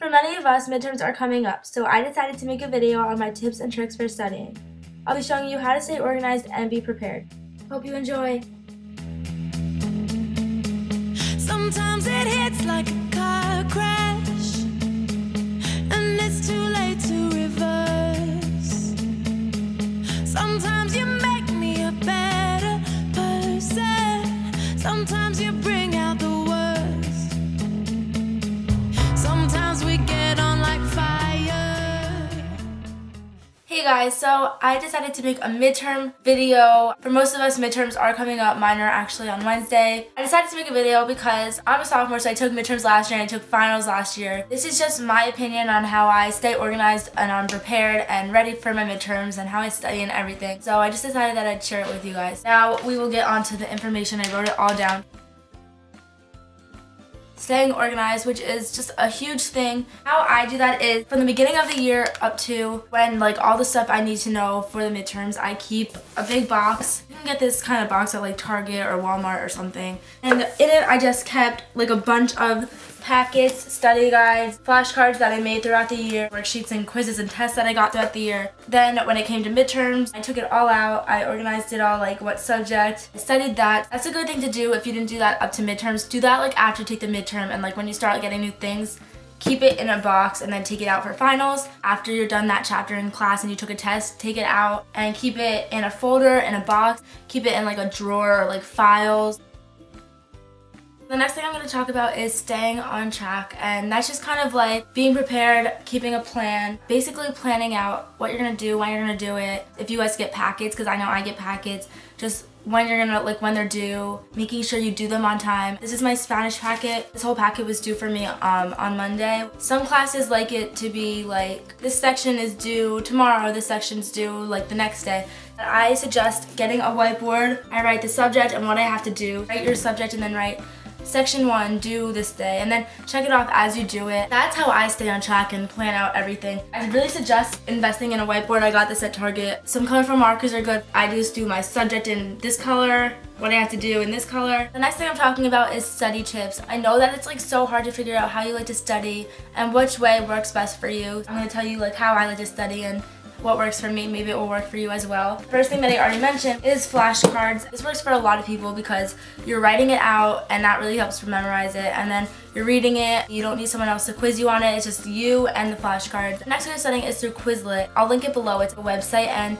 For many of us, midterms are coming up, so I decided to make a video on my tips and tricks for studying. I'll be showing you how to stay organized and be prepared. Hope you enjoy! Sometimes it hits like a car crash, and it's too late to reverse. Sometimes you make me a better person, sometimes you bring out the worst. Sometimes we get on like fire. Hey guys, so I decided to make a midterm video. For most of us, midterms are coming up. Mine are actually on Wednesday. I decided to make a video because I'm a sophomore, so I took midterms last year and I took finals last year. This is just my opinion on how I stay organized and I'm prepared and ready for my midterms and how I study and everything. So I just decided that I'd share it with you guys. Now we will get on to the information. I wrote it all down. Staying organized, which is just a huge thing. How I do that is from the beginning of the year up to when like all the stuff I need to know for the midterms, I keep a big box. You can get this kind of box at like Target or Walmart or something. And in it I just kept like a bunch of packets, study guides, flashcards that I made throughout the year, worksheets and quizzes and tests that I got throughout the year. Then when it came to midterms, I took it all out. I organized it all, like what subject. I studied that. That's a good thing to do if you didn't do that up to midterms. Do that like after you take the midterm, and like when you start getting new things, keep it in a box and then take it out for finals. After you're done that chapter in class and you took a test, take it out and keep it in a folder, in a box. Keep it in like a drawer or like files. The next thing I'm going to talk about is staying on track, and that's just kind of like being prepared, keeping a plan, basically planning out what you're going to do, when you're going to do it. If you guys get packets, because I know I get packets, just when you're gonna, like when they're due, making sure you do them on time. This is my Spanish packet. This whole packet was due for me on Monday. Some classes like it to be like, this section is due tomorrow, this section's due like the next day. I suggest getting a whiteboard. I write the subject and what I have to do. Write your subject and then write Section 1, due this day, and then check it off as you do it. That's how I stay on track and plan out everything. I really suggest investing in a whiteboard. I got this at Target. Some colorful markers are good. I just do my subject in this color, what I have to do in this color. The next thing I'm talking about is study tips. I know that it's like so hard to figure out how you like to study and which way works best for you. I'm going to tell you like how I like to study and what works for me. Maybe it will work for you as well. First thing that I already mentioned is flashcards. This works for a lot of people because you're writing it out and that really helps to memorize it, and then you're reading it. You don't need someone else to quiz you on it. It's just you and the flashcards. The next way of studying is through Quizlet. I'll link it below. It's a website and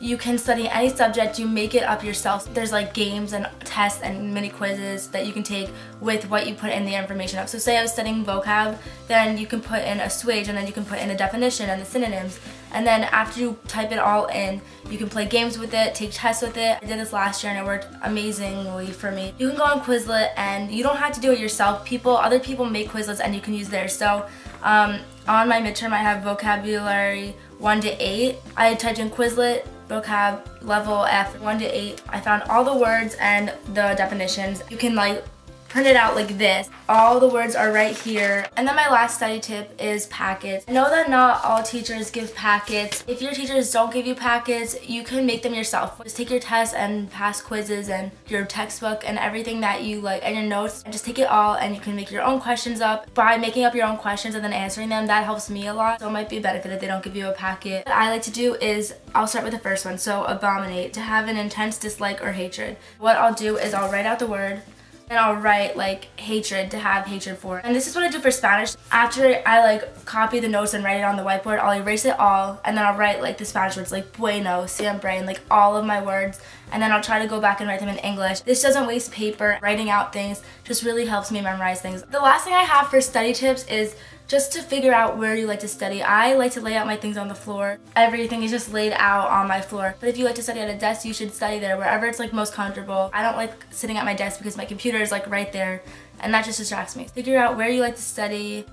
you can study any subject. You make it up yourself. There's like games and tests and mini quizzes that you can take with what you put in the information of. So say I was studying vocab, then you can put in a swage and then you can put in the definition and the synonyms. And then after you type it all in, you can play games with it, take tests with it. I did this last year and it worked amazingly for me. You can go on Quizlet and you don't have to do it yourself. Other people make Quizlets and you can use theirs. So on my midterm I have vocabulary 1 to 8. I typed in Quizlet, vocab level F 1 to 8. I found all the words and the definitions. You can like print it out like this. All the words are right here. And then my last study tip is packets. I know that not all teachers give packets. If your teachers don't give you packets, you can make them yourself. Just take your tests and past quizzes and your textbook and everything that you like and your notes, and just take it all and you can make your own questions up. By making up your own questions and then answering them, that helps me a lot. So it might be a benefit if they don't give you a packet. What I like to do is, I'll start with the first one. So abominate, to have an intense dislike or hatred. What I'll do is I'll write out the word, and I'll write like hatred, to have hatred for. And this is what I do for Spanish. After I like copy the notes and write it on the whiteboard, I'll erase it all and then I'll write like the Spanish words like bueno, siempre, and like all of my words, and then I'll try to go back and write them in English. This doesn't waste paper. Writing out things just really helps me memorize things. The last thing I have for study tips is just to figure out where you like to study. I like to lay out my things on the floor. Everything is just laid out on my floor. But if you like to study at a desk, you should study there, wherever it's like most comfortable. I don't like sitting at my desk because my computer is like right there and that just distracts me. Figure out where you like to study.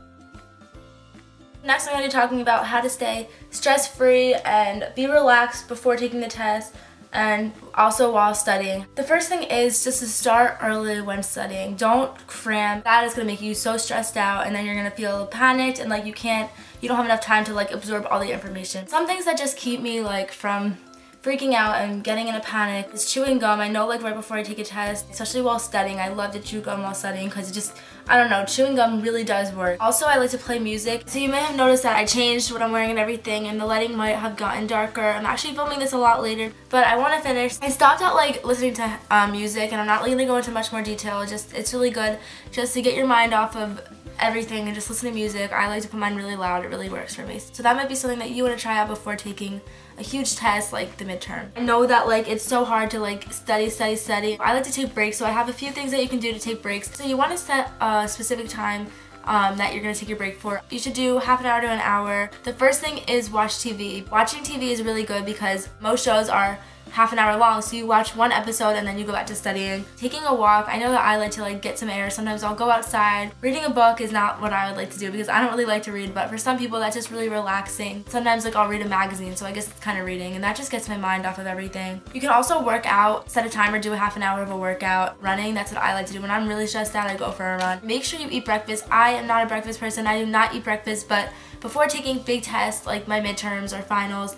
Next I'm going to be talking about how to stay stress-free and be relaxed before taking the test, and also while studying. The first thing is just to start early when studying. Don't cram. That is going to make you so stressed out, and then you're going to feel panicked and like you don't have enough time to like absorb all the information. Some things that just keep me like from freaking out and getting in a panic is chewing gum. I know like right before I take a test, especially while studying, I love to chew gum while studying because I don't know, chewing gum really does work. Also, I like to play music. So you may have noticed that I changed what I'm wearing and everything, and the lighting might have gotten darker. I'm actually filming this a lot later, but I want to finish. I stopped at like listening to music, and I'm not really going to go into much more detail. It's really good just to get your mind off of everything and just listen to music. I like to put mine really loud. It really works for me. So that might be something that you want to try out before taking a huge test like the midterm. I know that like it's so hard to like study. I like to take breaks, so I have a few things that you can do to take breaks. So you want to set a specific time that you're going to take your break for. You should do half an hour to an hour. The first thing is watch TV. Watching TV is really good because most shows are half an hour long, so you watch one episode and then you go back to studying. Taking a walk, I know that I like to like get some air. Sometimes I'll go outside. Reading a book is not what I would like to do because I don't really like to read, but for some people that's just really relaxing. Sometimes like I'll read a magazine, so I guess it's kind of reading, and that just gets my mind off of everything. You can also work out, set a timer, do a half an hour of a workout. Running, that's what I like to do. When I'm really stressed out, I go for a run. Make sure you eat breakfast. I am not a breakfast person. I do not eat breakfast, but before taking big tests like my midterms or finals,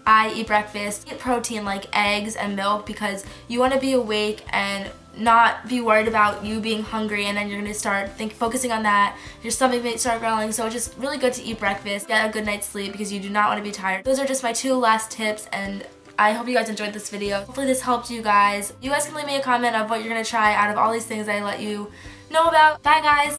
I eat breakfast. Eat protein like eggs and milk because you want to be awake and not be worried about you being hungry, and then you're going to start focusing on that. Your stomach may start growling, so it's just really good to eat breakfast. Get a good night's sleep because you do not want to be tired. Those are just my 2 last tips, and I hope you guys enjoyed this video. Hopefully this helped you guys. You guys can leave me a comment of what you're going to try out of all these things I let you know about. Bye guys!